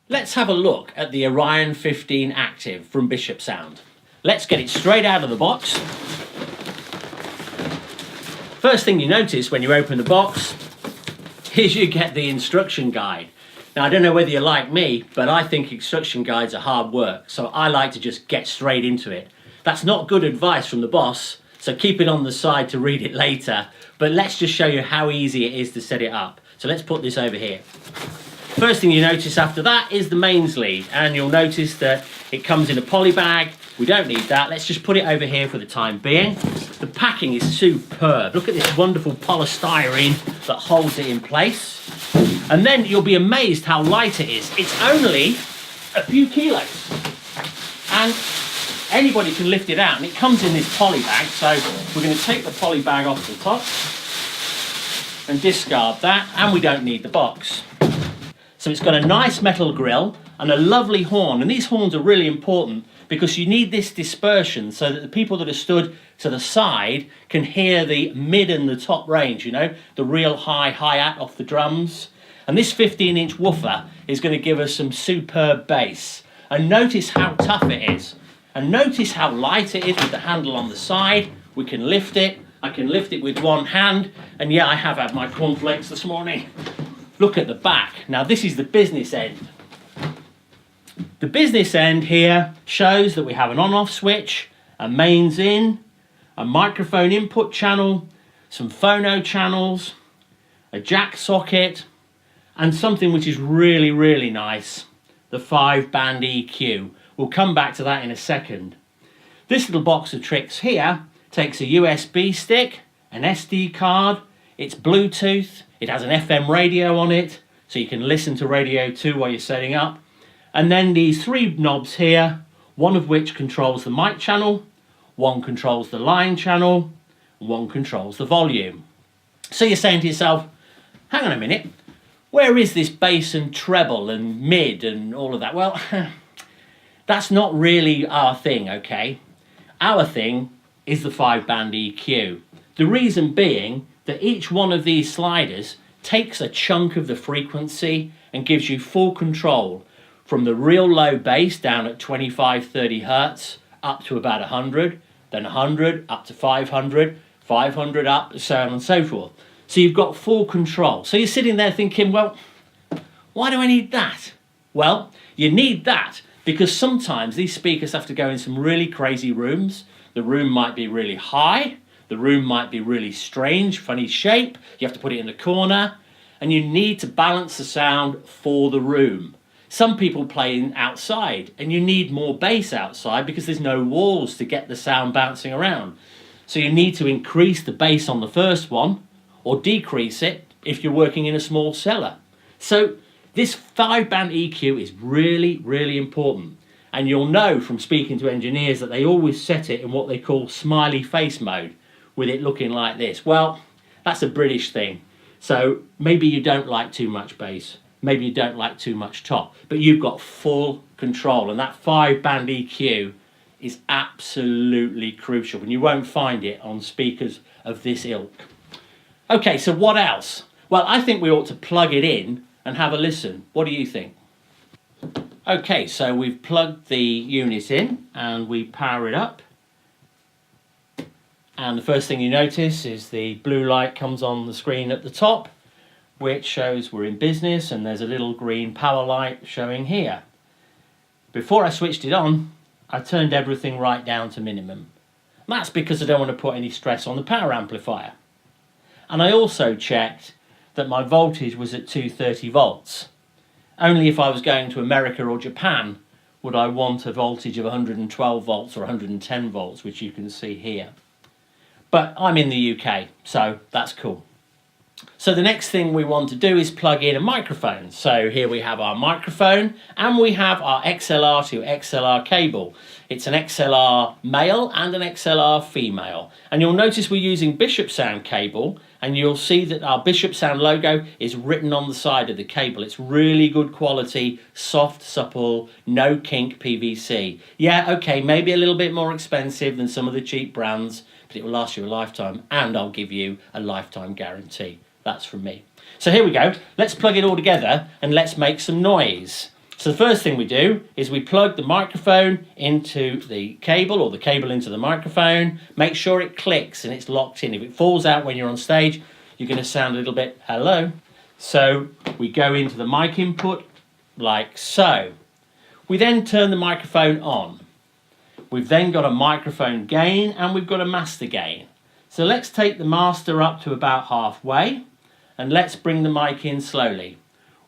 Let's have a look at the Orion 15 Active from Bishop Sound. Let's get it straight out of the box. First thing you notice when you open the box is you get the instruction guide. Now, I don't know whether you're like me, but I think instruction guides are hard work, so I like to just get straight into it. That's not good advice from the boss, so keep it on the side to read it later, but let's just show you how easy it is to set it up. So let's put this over here. First thing you notice after that is the mains lead, and you'll notice that it comes in a poly bag. We don't need that. Let's just put it over here for the time being. The packing is superb. Look at this wonderful polystyrene that holds it in place. And then you'll be amazed how light it is. It's only a few kilos. And anybody can lift it out. And it comes in this poly bag. So we're going to take the poly bag off the top and discard that. And we don't need the box. So it's got a nice metal grille and a lovely horn. And these horns are really important because you need this dispersion so that the people that are stood to the side can hear the mid and the top range, you know, the real high hi-hat off the drums. And this 15-inch woofer is going to give us some superb bass. And notice how tough it is. And notice how light it is with the handle on the side. We can lift it. I can lift it with one hand. And yeah, I have had my cornflakes this morning. Look at the back. Now this is the business end. The business end here shows that we have an on-off switch, a mains in, a microphone input channel, some phono channels, a jack socket, and something which is really, really nice, the 5-band EQ. We'll come back to that in a second. This little box of tricks here takes a USB stick, an SD card, it's Bluetooth, it has an FM radio on it, so you can listen to Radio 2 while you're setting up. And then these 3 knobs here, one of which controls the mic channel, one controls the line channel, and one controls the volume. So you're saying to yourself, hang on a minute, where is this bass and treble and mid and all of that? Well, that's not really our thing, okay? Our thing is the 5-band EQ. The reason being that each one of these sliders takes a chunk of the frequency and gives you full control from the real low bass down at 25-30 hertz up to about 100, then 100 up to 500, 500 up, so on and so forth. So you've got full control. So you're sitting there thinking, well, why do I need that? Well, you need that because sometimes these speakers have to go in some really crazy rooms. The room might be really high. The room might be really strange, funny shape. You have to put it in the corner. And you need to balance the sound for the room. Some people play outside and you need more bass outside because there's no walls to get the sound bouncing around. So you need to increase the bass on the first one or decrease it if you're working in a small cellar. So this 5-band EQ is really, really important. And you'll know from speaking to engineers that they always set it in what they call smiley face mode, with it looking like this. Well, that's a British thing. So maybe you don't like too much bass. Maybe you don't like too much top, but you've got full control, and that 5-band EQ is absolutely crucial, and you won't find it on speakers of this ilk. Okay, so what else? Well, I think we ought to plug it in and have a listen. What do you think? Okay, so we've plugged the unit in and we power it up. And the first thing you notice is the blue light comes on the screen at the top, which shows we're in business, and there's a little green power light showing here. Before I switched it on, I turned everything right down to minimum. That's because I don't want to put any stress on the power amplifier. And I also checked that my voltage was at 230 volts. Only if I was going to America or Japan would I want a voltage of 112 volts or 110 volts, which you can see here. But I'm in the UK, so that's cool. So the next thing we want to do is plug in a microphone. So here we have our microphone and we have our XLR to XLR cable. It's an XLR male and an XLR female. And you'll notice we're using Bishop Sound cable, and you'll see that our Bishop Sound logo is written on the side of the cable. It's really good quality, soft, supple, no kink PVC. Yeah, okay, maybe a little bit more expensive than some of the cheap brands, but it will last you a lifetime, and I'll give you a lifetime guarantee. That's from me. So here we go. Let's plug it all together and let's make some noise. So the first thing we do is we plug the microphone into the cable, or the cable into the microphone. Make sure it clicks and it's locked in. If it falls out when you're on stage, you're going to sound a little bit hello. So we go into the mic input like so. We then turn the microphone on. We've then got a microphone gain and we've got a master gain. So let's take the master up to about halfway and let's bring the mic in slowly.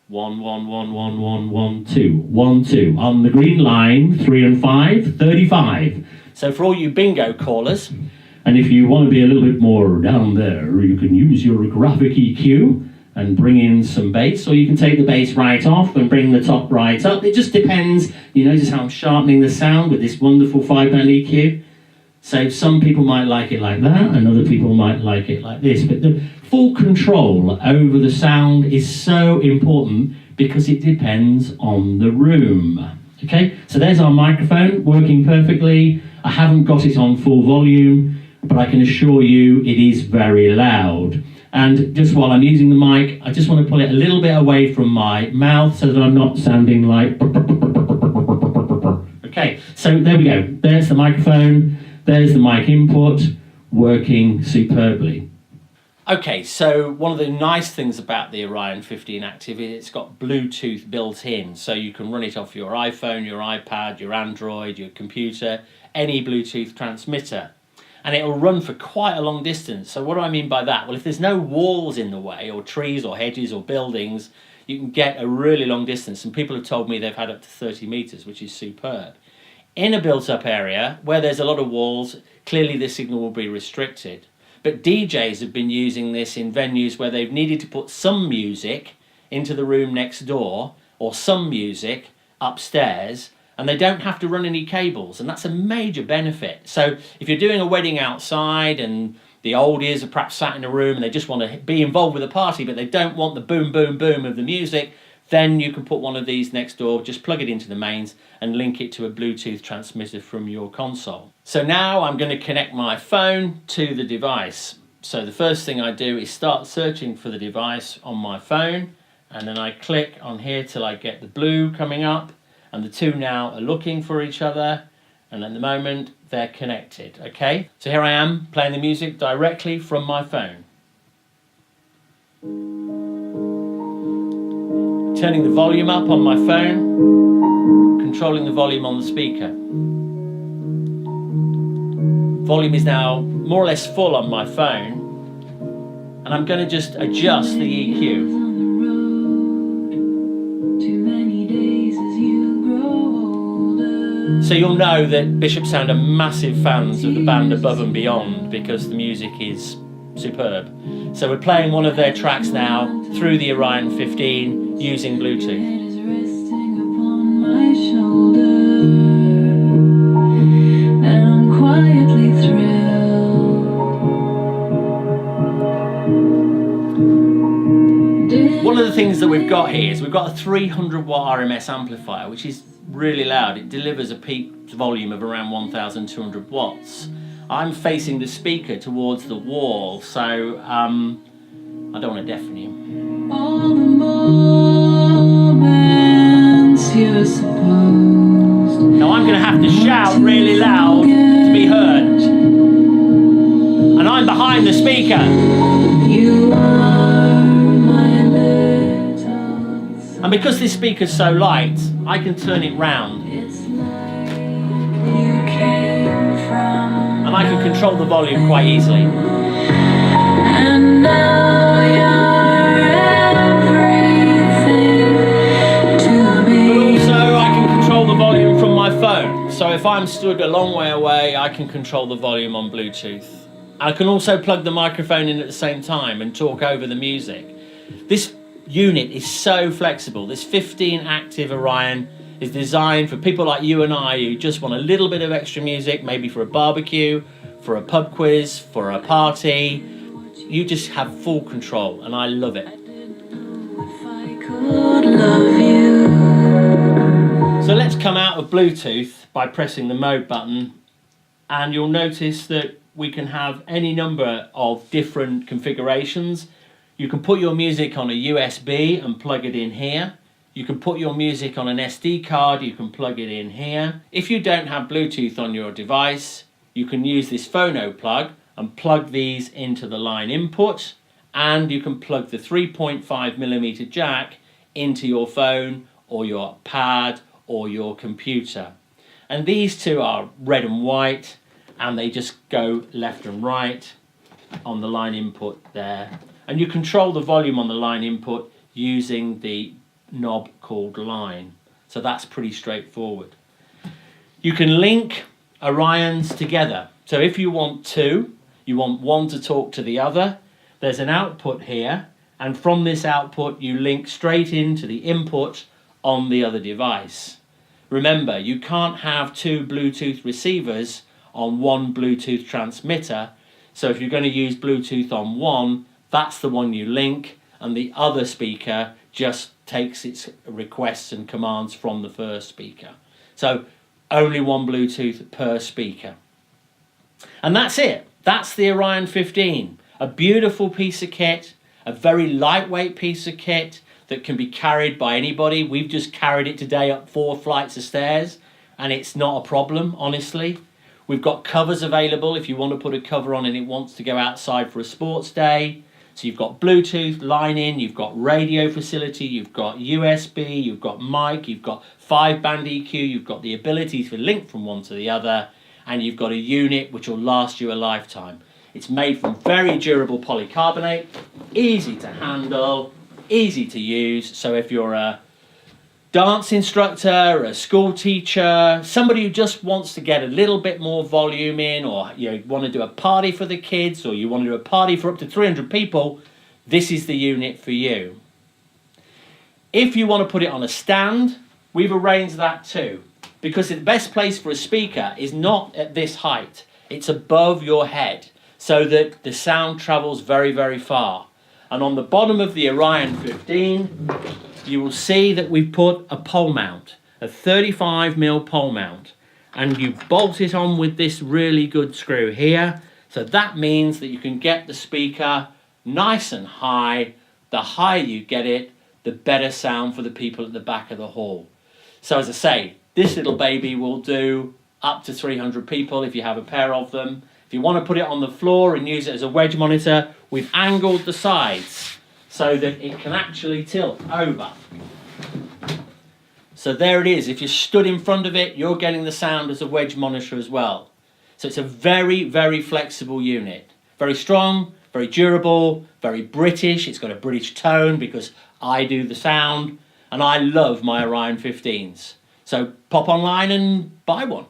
1, 1, 1, 1, 1, 1, 2, 1, 2. On the green line, 3 and 5, 35. So for all you bingo callers, and if you want to be a little bit more down there, you can use your graphic EQ and bring in some bass, or you can take the bass right off and bring the top right up. It just depends. You notice how I'm sharpening the sound with this wonderful 5-band EQ? So some people might like it like that, and other people might like it like this. But the full control over the sound is so important because it depends on the room. Okay, so there's our microphone working perfectly. I haven't got it on full volume, but I can assure you it is very loud. And just while I'm using the mic, I just want to pull it a little bit away from my mouth so that I'm not sounding like... Okay, so there we go. There's the microphone. There's the mic input, working superbly. Okay, so one of the nice things about the Orion 15 Active is it's got Bluetooth built in, so you can run it off your iPhone, your iPad, your Android, your computer, any Bluetooth transmitter. And it'll run for quite a long distance. So what do I mean by that? Well, if there's no walls in the way, or trees or hedges or buildings, you can get a really long distance. And people have told me they've had up to 30 meters, which is superb. In a built-up area where there's a lot of walls, clearly the signal will be restricted. But DJs have been using this in venues where they've needed to put some music into the room next door, or some music upstairs, and they don't have to run any cables, and that's a major benefit. So if you're doing a wedding outside and the oldies are perhaps sat in a room and they just want to be involved with the party, but they don't want the boom, boom, boom of the music, then you can put one of these next door, just plug it into the mains and link it to a Bluetooth transmitter from your console. So now I'm going to connect my phone to the device. So the first thing I do is start searching for the device on my phone, and then I click on here till I get the blue coming up, and the two now are looking for each other, and at the moment they're connected. Okay, so here I am playing the music directly from my phone. Turning the volume up on my phone, controlling the volume on the speaker. Volume is now more or less full on my phone, and I'm going to just adjust the EQ. So you'll know that Bishop Sound are massive fans of the band Above and Beyond because the music is superb. So we're playing one of their tracks now through the Orion 15 using Bluetooth. One of the things that we've got here is we've got a 300 watt RMS amplifier, which is really loud. It delivers a peak volume of around 1,200 watts. I'm facing the speaker towards the wall, so I don't want to deafen you. All the moments you're supposed. Now I'm going to have to shout really loud to be heard. And I'm behind the speaker. You are my little. And because this speaker's so light, I can turn it round. And I can control the volume quite easily. And now you're everything to me. But also I can control the volume from my phone. So if I'm stood a long way away, I can control the volume on Bluetooth. I can also plug the microphone in at the same time and talk over the music. This unit is so flexible. This 15 Active Orion is designed for people like you and I who just want a little bit of extra music, maybe for a barbecue, for a pub quiz, for a party. You just have full control, and I love it. So let's come out of Bluetooth by pressing the mode button, and you'll notice that we can have any number of different configurations. You can put your music on a USB and plug it in here. You can put your music on an SD card, you can plug it in here. If you don't have Bluetooth on your device, you can use this phono plug and plug these into the line input, and you can plug the 3.5mm jack into your phone or your pad or your computer. And these two are red and white, and they just go left and right on the line input there. And you control the volume on the line input using the knob called line. So that's pretty straightforward. You can link Orions together. So if you want two, you want one to talk to the other, there's an output here, and from this output you link straight into the input on the other device. Remember, you can't have two Bluetooth receivers on one Bluetooth transmitter, so if you're going to use Bluetooth on one, that's the one you link, and the other speaker just takes its requests and commands from the first speaker. So only one Bluetooth per speaker. And that's it. That's the Orion 15. A beautiful piece of kit, a very lightweight piece of kit that can be carried by anybody. We've just carried it today up 4 flights of stairs, and it's not a problem, honestly. We've got covers available if you want to put a cover on and it wants to go outside for a sports day. So you've got Bluetooth, line in, you've got radio facility, you've got USB, you've got mic, you've got 5-band EQ, you've got the ability to link from one to the other, and you've got a unit which will last you a lifetime. It's made from very durable polycarbonate, easy to handle, easy to use. So if you're a dance instructor, a school teacher, somebody who just wants to get a little bit more volume in, or you want to do a party for the kids, or you want to do a party for up to 300 people, this is the unit for you. If you want to put it on a stand, we've arranged that too, because the best place for a speaker is not at this height, it's above your head, so that the sound travels very, very far. And on the bottom of the Orion 15, you will see that we've put a pole mount, a 35mm pole mount, and you bolt it on with this really good screw here. So that means that you can get the speaker nice and high. The higher you get it, the better sound for the people at the back of the hall. So as I say, this little baby will do up to 300 people if you have a pair of them. If you want to put it on the floor and use it as a wedge monitor, we've angled the sides so that it can actually tilt over. So there it is. If you're stood in front of it, you're getting the sound as a wedge monitor as well. So it's a very, very flexible unit. Very strong, very durable, very British. It's got a British tone because I do the sound, and I love my Orion 15s. So pop online and buy one.